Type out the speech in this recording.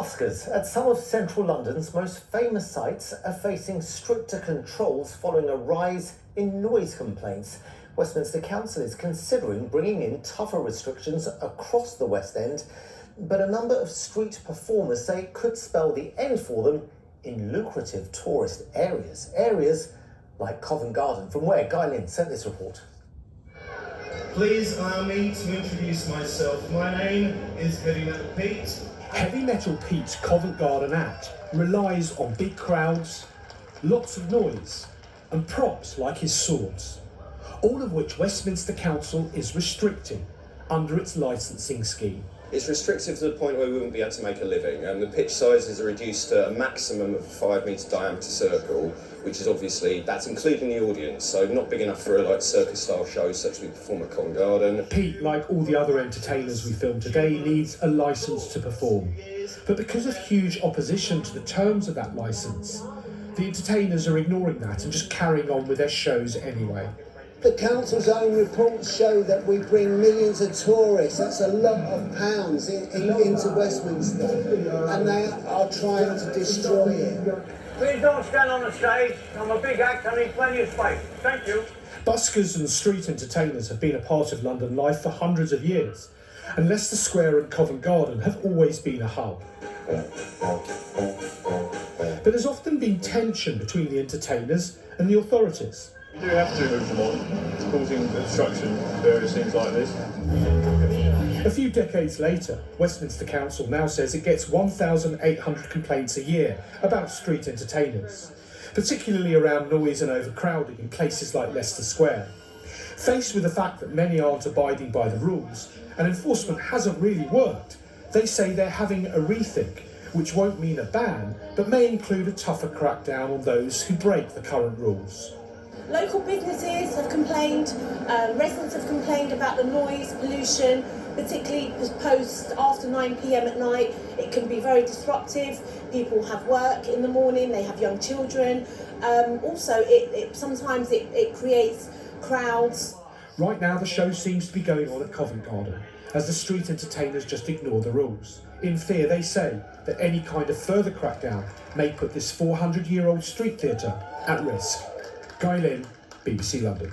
Buskers at some of central London's most famous sites are facing stricter controls following a rise in noise complaints. Westminster Council is considering bringing in tougher restrictions across the West End, but a number of street performers say it could spell the end for them in lucrative tourist areas like Covent Garden, from where Guy Lynn sent this report. Please allow me to introduce myself. My name is Heavy Metal Pete. Heavy Metal Pete's Covent Garden act relies on big crowds, lots of noise, and props like his swords, all of which Westminster Council is restricting under its licensing scheme. It's restrictive to the point where we wouldn't be able to make a living, and the pitch sizes are reduced to a maximum of a 5 metre diameter circle, which is obviously, that's including the audience, so not big enough for like circus-style shows such as we perform at Covent Garden. Pete, like all the other entertainers we film today, needs a licence to perform. But because of huge opposition to the terms of that licence, the entertainers are ignoring that and just carrying on with their shows anyway. The council's own reports show that we bring millions of tourists, that's a lot of pounds, into Westminster, and they are trying to destroy it. Please don't stand on the stage. I'm a big act, I need plenty of space. Thank you. Buskers and street entertainers have been a part of London life for hundreds of years, and Leicester Square and Covent Garden have always been a hub. But there's often been tension between the entertainers and the authorities. We do have to move them on. It's causing obstruction, various things like this. A few decades later, Westminster Council now says it gets 1,800 complaints a year about street entertainers, particularly around noise and overcrowding in places like Leicester Square. Faced with the fact that many aren't abiding by the rules and enforcement hasn't really worked, they say they're having a rethink, which won't mean a ban, but may include a tougher crackdown on those who break the current rules. Local businesses have complained, residents have complained about the noise pollution, particularly post after 9 p.m. at night. It can be very disruptive. People have work in the morning, they have young children. Also, sometimes it creates crowds. Right now, the show seems to be going on at Covent Garden, as the street entertainers just ignore the rules. In fear, they say, that any kind of further crackdown may put this 400-year-old street theatre at risk. Guy Lynn, BBC London.